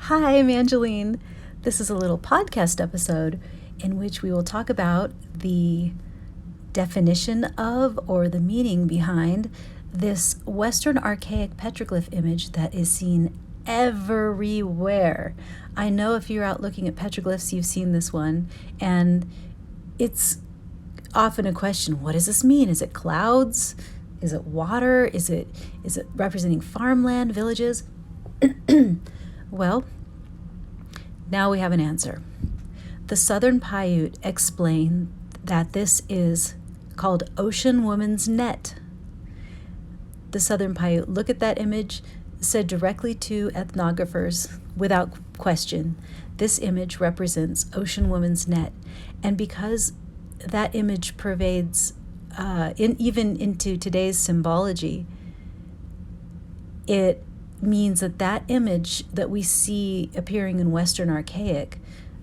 Hi, I'm Angeline. This is a little podcast episode in which we will talk about the definition of or the meaning behind this Western archaic petroglyph image that is seen everywhere. I know if you're out looking at petroglyphs, you've seen this one, and it's often a question, what does this mean? Is it clouds? Is it water? Is it representing farmland, villages? Well, now we have an answer. The Southern Paiute explain that this is called Ocean Woman's Net. The Southern Paiute look at that image, said directly to ethnographers without question, this image represents Ocean Woman's Net. And because that image pervades even into today's symbology, it means that image that we see appearing in Western archaic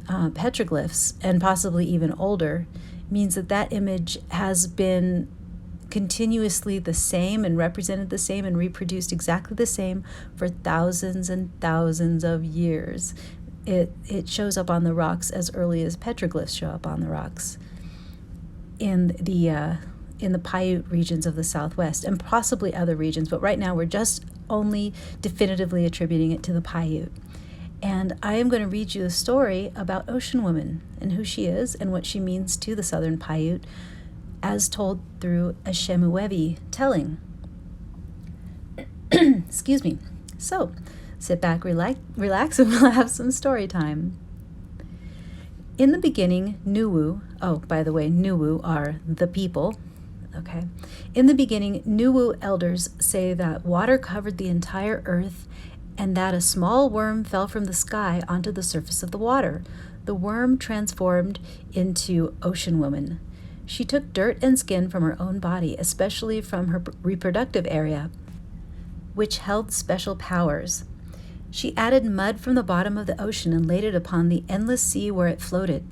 petroglyphs, and possibly even older, means that image has been continuously the same and represented the same and reproduced exactly the same for thousands and thousands of years. It shows up on the rocks as early as petroglyphs show up on the rocks in the Paiute regions of the Southwest, and possibly other regions, but right now we're just only definitively attributing it to the Paiute. And I am going to read you a story about Ocean Woman and who she is and what she means to the Southern Paiute, as told through a Shemuevi telling. Excuse me. So, sit back, relax, and we'll have some story time. In the beginning, Nuwu, by the way, Nuwu are the people. Okay. In the beginning, Nuwu elders say that water covered the entire earth and that a small worm fell from the sky onto the surface of the water. The worm transformed into Ocean Woman. She took dirt and skin from her own body, especially from her reproductive area, which held special powers. She added mud from the bottom of the ocean and laid it upon the endless sea where it floated.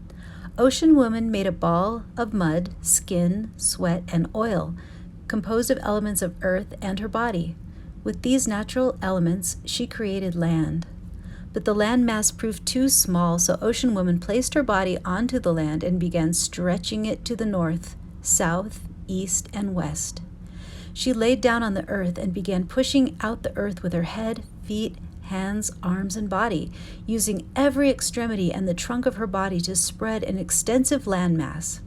Ocean Woman made a ball of mud, skin, sweat, and oil, composed of elements of earth and her body. With these natural elements, she created land. But the land mass proved too small, so Ocean Woman placed her body onto the land and began stretching it to the north, south, east, and west. She laid down on the earth and began pushing out the earth with her head, feet, hands, arms, and body, using every extremity and the trunk of her body to spread an extensive landmass.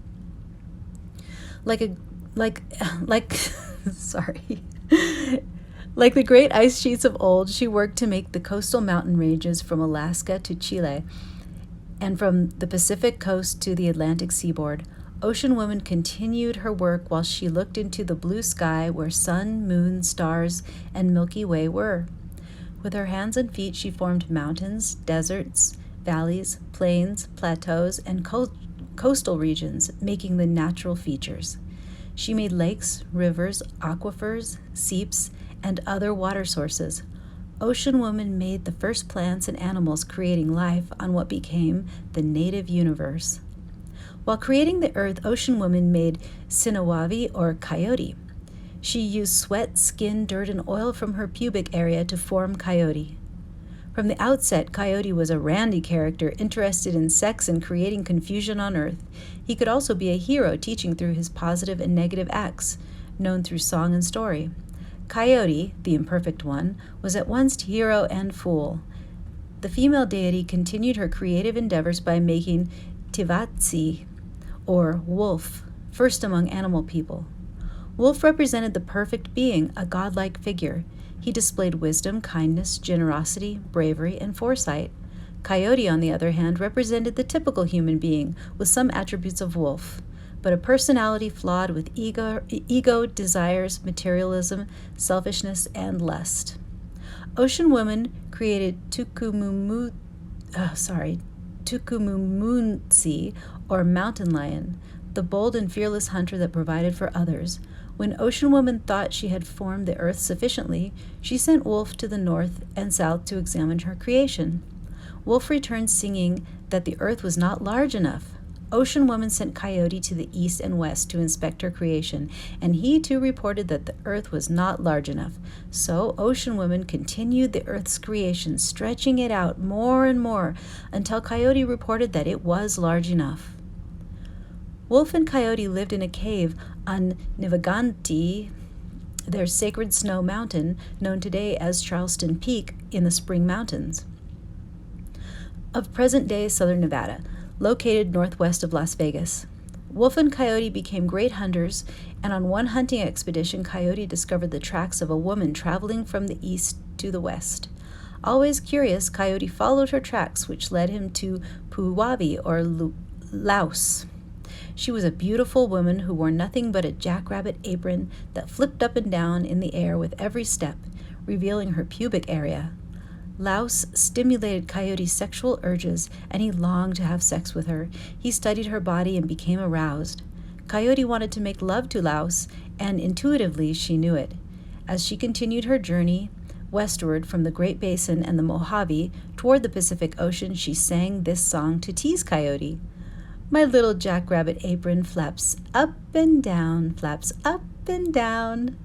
Like the great ice sheets of old, she worked to make the coastal mountain ranges from Alaska to Chile and from the Pacific coast to the Atlantic seaboard. Ocean Woman continued her work while she looked into the blue sky where sun, moon, stars, and Milky Way were. With her hands and feet, she formed mountains, deserts, valleys, plains, plateaus, and coastal regions, making the natural features. She made lakes, rivers, aquifers, seeps, and other water sources. Ocean Woman made the first plants and animals, creating life on what became the native universe. While creating the earth, Ocean Woman made Sinawavi or coyote. She used sweat, skin, dirt, and oil from her pubic area to form Coyote. From the outset, Coyote was a randy character interested in sex and creating confusion on Earth. He could also be a hero, teaching through his positive and negative acts, known through song and story. Coyote, the imperfect one, was at once hero and fool. The female deity continued her creative endeavors by making Tivatsi, or wolf, first among animal people. Wolf represented the perfect being, a godlike figure. He displayed wisdom, kindness, generosity, bravery, and foresight. Coyote, on the other hand, represented the typical human being with some attributes of wolf, but a personality flawed with ego, desires, materialism, selfishness, and lust. Ocean Woman created Tukumumunsi, or mountain lion, the bold and fearless hunter that provided for others. When Ocean Woman thought she had formed the earth sufficiently, she sent Wolf to the north and south to examine her creation. Wolf returned singing that the earth was not large enough. Ocean Woman sent Coyote to the east and west to inspect her creation, and he too reported that the earth was not large enough. So Ocean Woman continued the earth's creation, stretching it out more and more until Coyote reported that it was large enough. Wolf and Coyote lived in a cave on Nivaganti, their sacred snow mountain, known today as Charleston Peak in the Spring Mountains of present-day southern Nevada, located northwest of Las Vegas. Wolf and Coyote became great hunters, and on one hunting expedition, Coyote discovered the tracks of a woman traveling from the east to the west. Always curious, Coyote followed her tracks, which led him to Puuwavi, or Laos. She was a beautiful woman who wore nothing but a jackrabbit apron that flipped up and down in the air with every step, revealing her pubic area. Laos stimulated Coyote's sexual urges, and he longed to have sex with her. He studied her body and became aroused. Coyote wanted to make love to Laos, and intuitively she knew it. As she continued her journey westward from the Great Basin and the Mojave toward the Pacific Ocean, she sang this song to tease Coyote. My little jackrabbit apron flaps up and down, flaps up and down.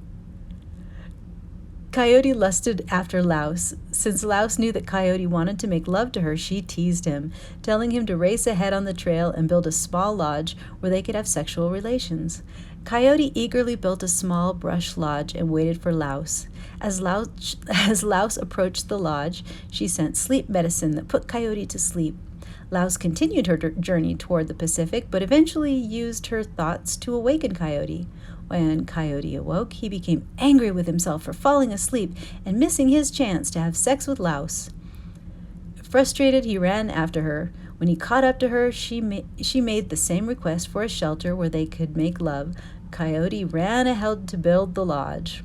Coyote lusted after Laos. Since Laos knew that Coyote wanted to make love to her, she teased him, telling him to race ahead on the trail and build a small lodge where they could have sexual relations. Coyote eagerly built a small brush lodge and waited for Laos. As Laos approached the lodge, she sent sleep medicine that put Coyote to sleep. Laos continued her journey toward the Pacific, but eventually used her thoughts to awaken Coyote. When Coyote awoke, he became angry with himself for falling asleep and missing his chance to have sex with Laos. Frustrated, he ran after her. When he caught up to her, she made the same request for a shelter where they could make love. Coyote ran ahead to build the lodge.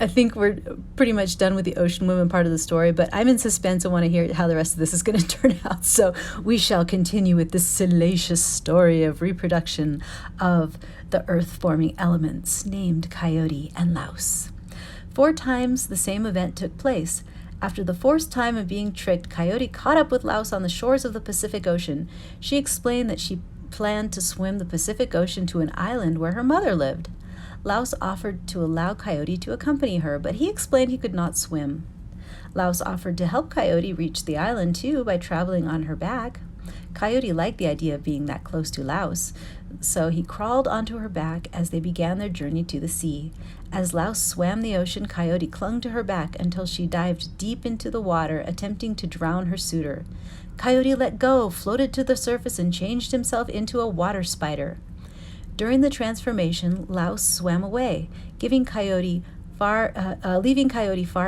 I think we're pretty much done with the Ocean Woman part of the story, but I'm in suspense and want to hear how the rest of this is going to turn out. So we shall continue with this salacious story of reproduction of the earth-forming elements named Coyote and Laos. 4 times the same event took place. After the 4th time of being tricked, Coyote caught up with Laos on the shores of the Pacific Ocean. She explained that she planned to swim the Pacific Ocean to an island where her mother lived. Laos offered to allow Coyote to accompany her, but he explained he could not swim. Laos offered to help Coyote reach the island, too, by traveling on her back. Coyote liked the idea of being that close to Laos, so he crawled onto her back as they began their journey to the sea. As Laos swam the ocean, Coyote clung to her back until she dived deep into the water, attempting to drown her suitor. Coyote let go, floated to the surface, and changed himself into a water spider. During the transformation, Laos swam away, leaving Coyote far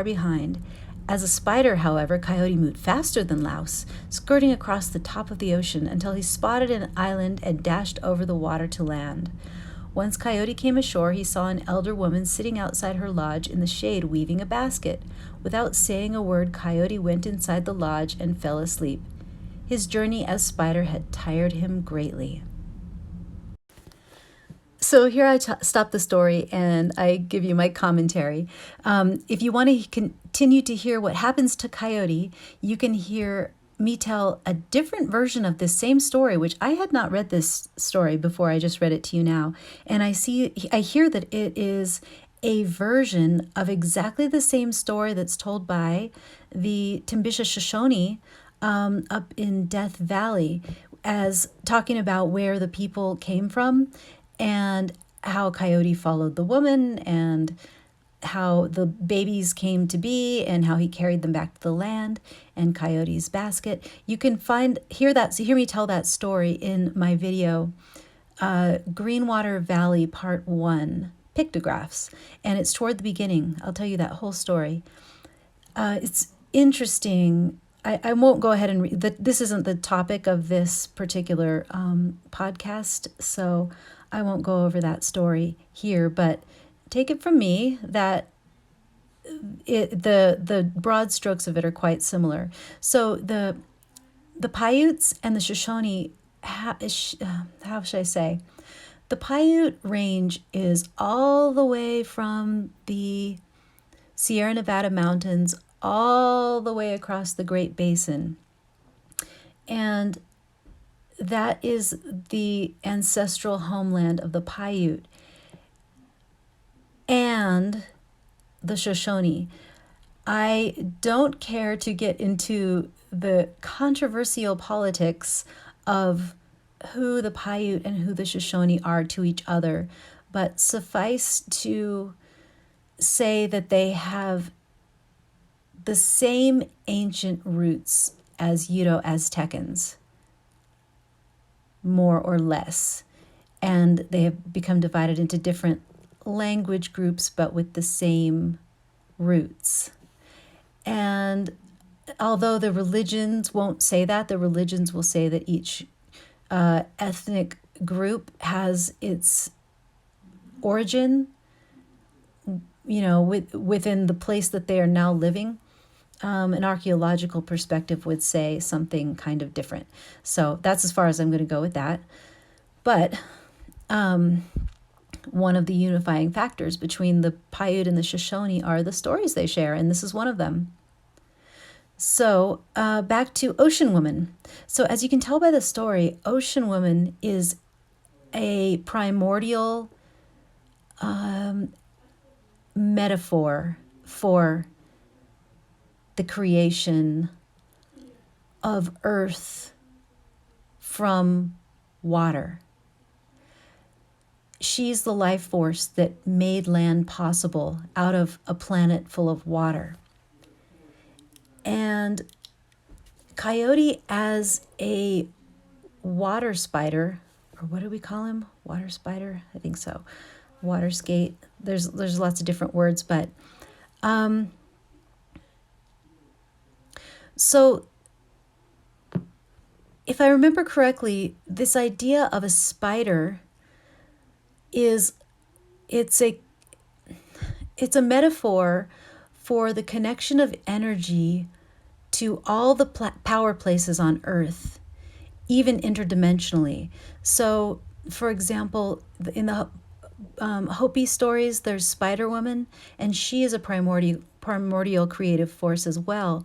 behind. As a spider, however, Coyote moved faster than Laos, skirting across the top of the ocean until he spotted an island and dashed over the water to land. Once Coyote came ashore, he saw an elder woman sitting outside her lodge in the shade weaving a basket. Without saying a word, Coyote went inside the lodge and fell asleep. His journey as spider had tired him greatly. So here I stop the story and I give you my commentary. If you want to continue to hear what happens to Coyote, you can hear me tell a different version of this same story, which I had not read this story before. I just read it to you now. And I hear that it is a version of exactly the same story that's told by the Timbisha Shoshone up in Death Valley, as talking about where the people came from and how Coyote followed the woman and how the babies came to be and how he carried them back to the land and Coyote's basket. You can hear me tell that story in my video, Greenwater Valley Part 1, Pictographs, and it's toward the beginning. I'll tell you that whole story. It's interesting. I won't go ahead and read. This isn't the topic of this particular podcast, so I won't go over that story here, but take it from me that the broad strokes of it are quite similar. So the Paiutes and the Shoshone, how should I say? The Paiute range is all the way from the Sierra Nevada mountains all the way across the Great Basin. And that is the ancestral homeland of the Paiute and the Shoshone. I don't care to get into the controversial politics of who the Paiute and who the Shoshone are to each other, but suffice to say that they have the same ancient roots as Uto-Aztecans, more or less. And they have become divided into different language groups, but with the same roots. And although the religions won't say that, the religions will say that each ethnic group has its origin, within the place that they are now living. An archaeological perspective would say something kind of different. So that's as far as I'm going to go with that. But one of the unifying factors between the Paiute and the Shoshone are the stories they share, and this is one of them. So back to Ocean Woman. So as you can tell by the story, Ocean Woman is a primordial metaphor for the creation of earth from water. She's the life force that made land possible out of a planet full of water. And Coyote, as a water spider, or what do we call him? Water spider? I think so. Water skate. There's lots of different words, but so if I remember correctly, this idea of a spider it's a metaphor for the connection of energy to all the power places on Earth, even interdimensionally. So, for example, in the Hopi stories, there's Spider Woman, and she is a primordial creative force as well.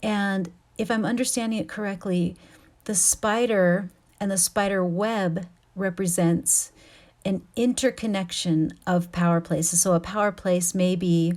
And if I'm understanding it correctly, the spider and the spider web represents an interconnection of power places. So a power place may be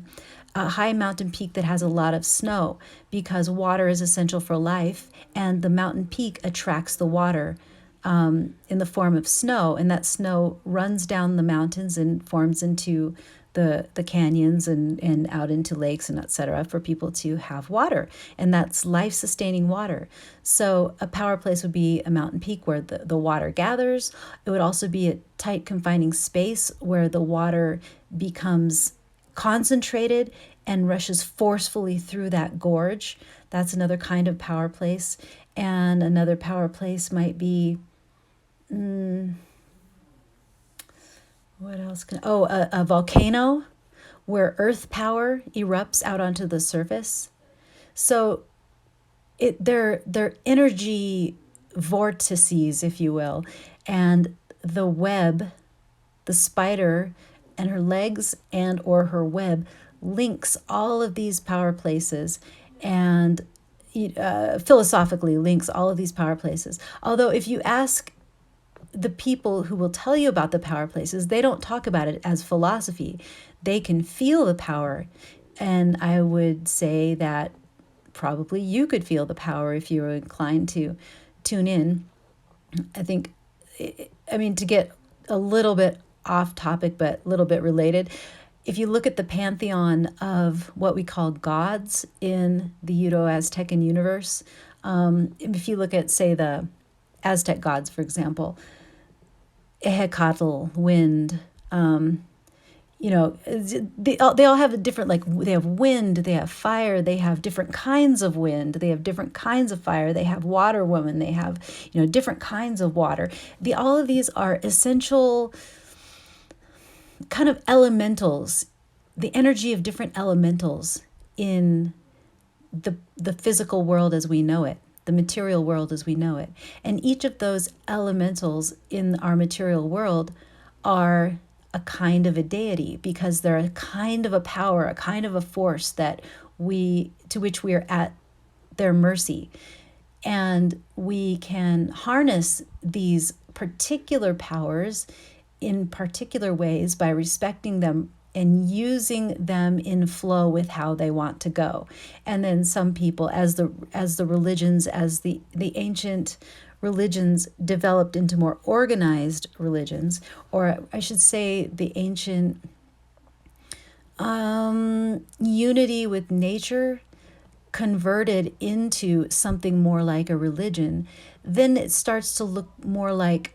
a high mountain peak that has a lot of snow because water is essential for life, and the mountain peak attracts the water in the form of snow, and that snow runs down the mountains and forms into the canyons and out into lakes and etc. for people to have water, and that's life-sustaining water. So a power place would be a mountain peak where the water gathers. It would also be a tight confining space where the water becomes concentrated and rushes forcefully through that gorge. That's another kind of power place. And another power place might be what else a volcano where earth power erupts out onto the surface. So they're energy vortices, if you will. And the web, the spider and her legs and or her web links all of these power places and philosophically links all of these power places. Although if you ask the people who will tell you about the power places, they don't talk about it as philosophy. They can feel the power. And I would say that probably you could feel the power if you were inclined to tune in. I think, to get a little bit off topic, but a little bit related, if you look at the pantheon of what we call gods in the Uto-Aztecan universe, if you look at, say, the Aztec gods, for example, Ehecatl, wind, they all have a different, they have wind, they have fire, they have different kinds of wind, they have different kinds of fire, they have water woman, they have, different kinds of water. All of these are essential kind of elementals, the energy of different elementals in the physical world as we know it, the material world as we know it. And each of those elementals in our material world are a kind of a deity, because they're a kind of a power, a kind of a force to which we are at their mercy. And we can harness these particular powers in particular ways by respecting them and using them in flow with how they want to go. And then some people, as the religions, as the ancient religions developed into more organized religions, or I should say the ancient unity with nature converted into something more like a religion, then it starts to look more like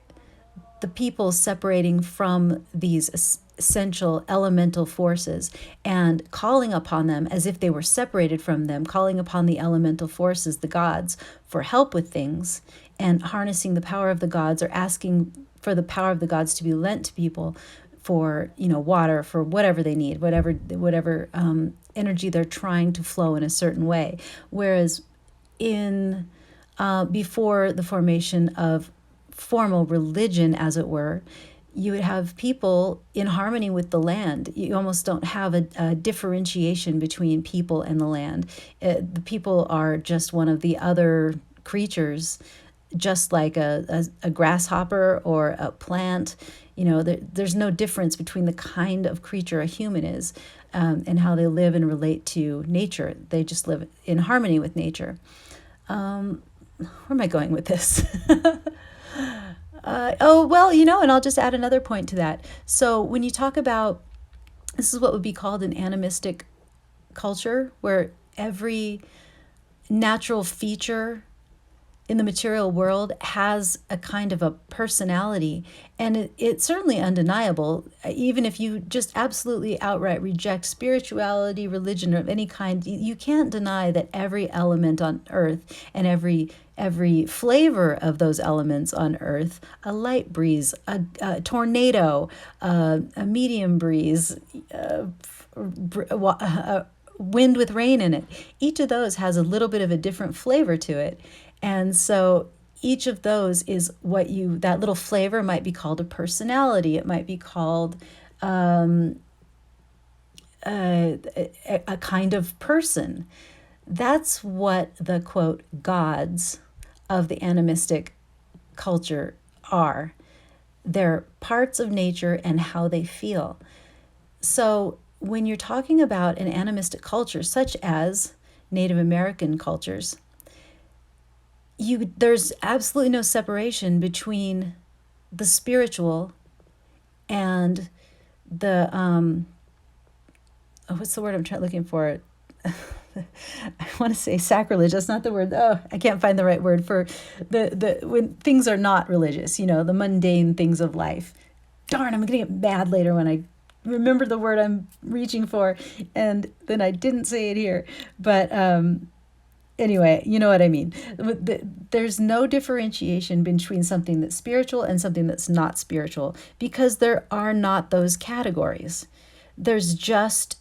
the people separating from these essential elemental forces and calling upon them as if they were separated from them, calling upon the elemental forces, the gods, for help with things, and harnessing the power of the gods, or asking for the power of the gods to be lent to people for, water, for whatever they need, whatever energy they're trying to flow in a certain way. Whereas in before the formation of formal religion, as it were, you would have people in harmony with the land. You almost don't have a differentiation between people and the land. The people are just one of the other creatures, just like a grasshopper or a plant. There's no difference between the kind of creature a human is and how they live and relate to nature. They just live in harmony with nature. Where am I going with this? And I'll just add another point to that. So when you talk about, this is what would be called an animistic culture, where every natural feature in the material world has a kind of a personality, and it's certainly undeniable. Even if you just absolutely outright reject spirituality, religion of any kind, you can't deny that every element on earth and every flavor of those elements on earth, a light breeze, a tornado, a medium breeze, wind with rain in it, each of those has a little bit of a different flavor to it. And so each of those is that little flavor might be called a personality. It might be called a kind of person. That's what the, quote, gods of the animistic culture are. They're parts of nature and how they feel. So when you're talking about an animistic culture, such as Native American cultures, there's absolutely no separation between the spiritual and the what's the word I'm looking for? I want to say sacrilege. That's not the word. Oh, I can't find the right word for the when things are not religious. The mundane things of life. Darn, I'm gonna get mad later when I remember the word I'm reaching for, and then I didn't say it here. But anyway, you know what I mean. There's no differentiation between something that's spiritual and something that's not spiritual, because there are not those categories. There's just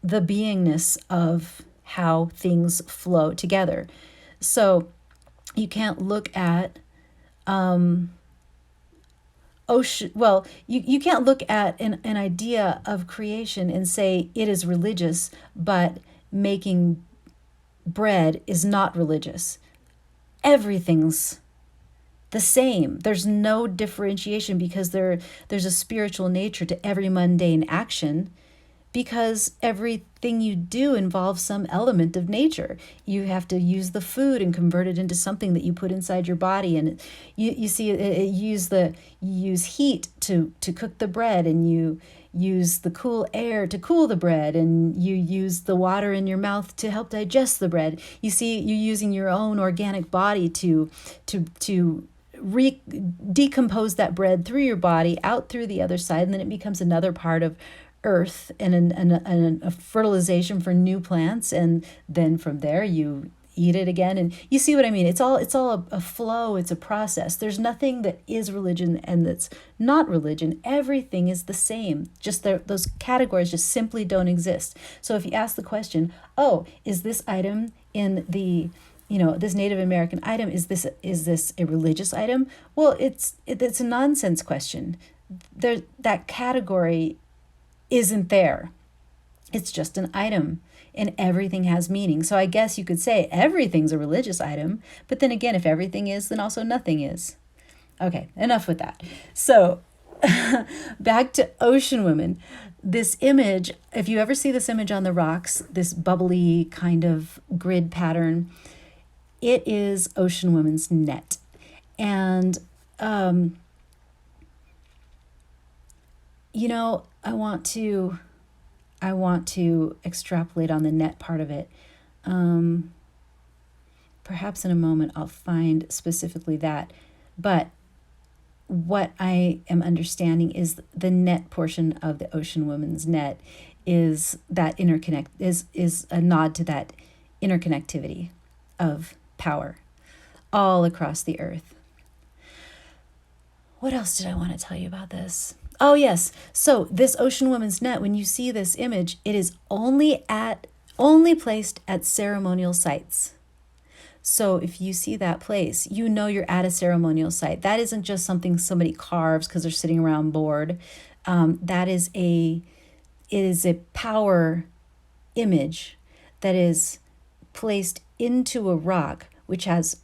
the beingness of how things flow together. So you can't look at ocean. Well, you can't look at an idea of creation and say it is religious, but making bread is not religious. Everything's the same. There's no differentiation, because there's a spiritual nature to every mundane action, because everything you do involves some element of nature. You have to use the food and convert it into something that you put inside your body, and you see you use heat to cook the bread, and you use the cool air to cool the bread, and you use the water in your mouth to help digest the bread. You see, you're using your own organic body to decompose that bread through your body out through the other side, and then it becomes another part of earth and a fertilization for new plants, and then from there you eat it again. And you see what I mean? It's all a flow. It's a process. There's nothing that is religion and that's not religion. Everything is the same. Just those categories just simply don't exist. So if you ask the question, oh, is this item in the this Native American item, is this a religious item? Well, it's a nonsense question. That category isn't there. It's just an item. and everything has meaning. So I guess you could say everything's a religious item, but then again, if everything is, then also nothing is. Okay, enough with that. So back to ocean women. This image, if you ever see this image on the rocks, this bubbly kind of grid pattern, it is ocean women's net. And, you know, I want to extrapolate on the net part of it. Perhaps in a moment I'll find specifically that. But what I am understanding is the net portion of the ocean woman's net is that is a nod to that interconnectivity of power all across the earth. What else did I want to tell you about this? Oh, yes. So this ocean woman's net, when you see this image, it is only placed at ceremonial sites. So if you see that place, you know you're at a ceremonial site. That isn't just something somebody carves because they're sitting around bored. It is a power image that is placed into a rock, which has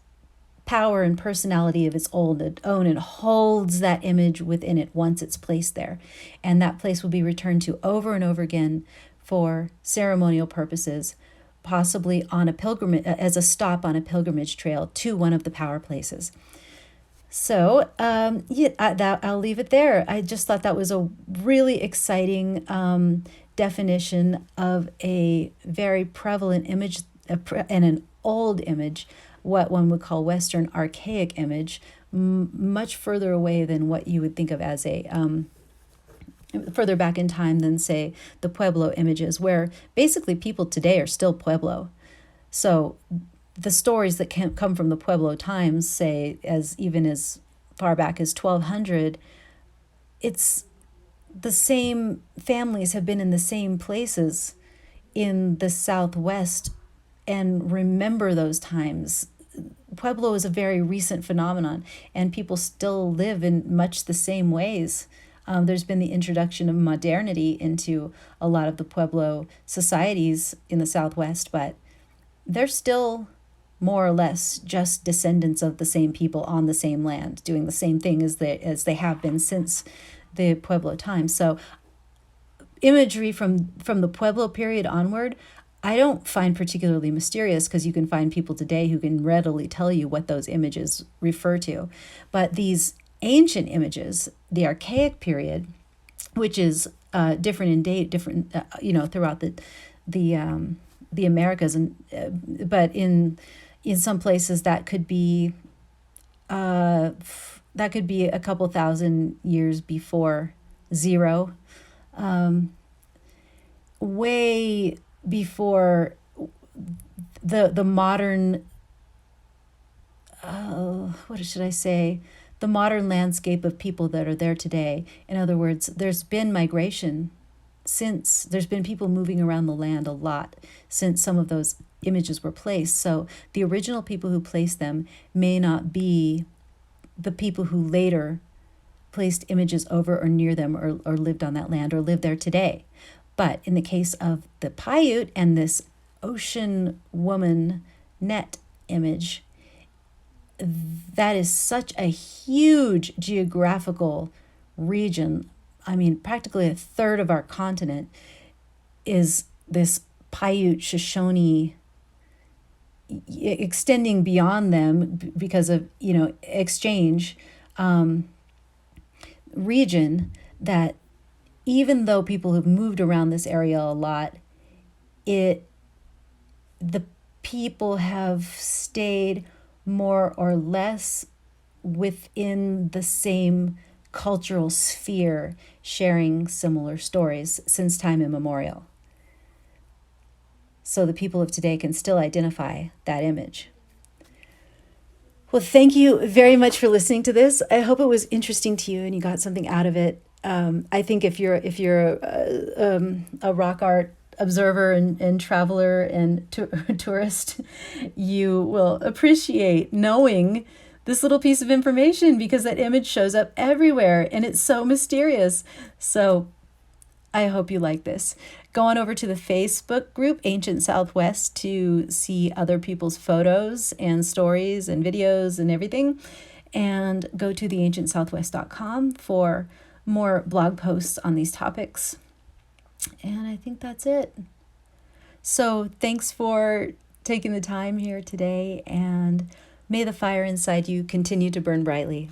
power and personality of its own and holds that image within it once it's placed there. And that place will be returned to over and over again for ceremonial purposes, possibly on a pilgrimage, as a stop on a pilgrimage trail to one of the power places. So I'll leave it there. I just thought that was a really exciting definition of a very prevalent image and an old image, what one would call Western archaic image, much further away than what you would think of as a further back in time than, say, the Pueblo images, where basically people today are still Pueblo. So the stories that can come from the Pueblo times, say, even as far back as 1200, it's the same families have been in the same places in the Southwest and remember those times. Pueblo is a very recent phenomenon, and people still live in much the same ways. There's been the introduction of modernity into a lot of the Pueblo societies in the Southwest, but they're still more or less just descendants of the same people on the same land, doing the same thing as they have been since the Pueblo times. So imagery from the Pueblo period onward, I don't find particularly mysterious, because you can find people today who can readily tell you what those images refer to. But these ancient images, the archaic period, which is different in date, different throughout the Americas, and but in some places that could be a couple thousand years before zero, way before the modern what should I say? The modern landscape of people that are there today. In other words, there's been migration since, there's been people moving around the land a lot since some of those images were placed. So the original people who placed them may not be the people who later placed images over or near them or lived on that land or live there today. But in the case of the Paiute and this ocean woman net image, that is such a huge geographical region. I mean, practically a third of our continent is this Paiute Shoshone, extending beyond them because of, exchange, region, that even though people have moved around this area a lot, the people have stayed more or less within the same cultural sphere, sharing similar stories since time immemorial. So the people of today can still identify that image. Well, thank you very much for listening to this. I hope it was interesting to you and you got something out of it. I think if you're a rock art observer and traveler and tourist, you will appreciate knowing this little piece of information, because that image shows up everywhere and it's so mysterious. So I hope you like this. Go on over to the Facebook group, Ancient Southwest, to see other people's photos and stories and videos and everything. And go to theancientsouthwest.com for more blog posts on these topics. And I think that's it. So thanks for taking the time here today, and may the fire inside you continue to burn brightly.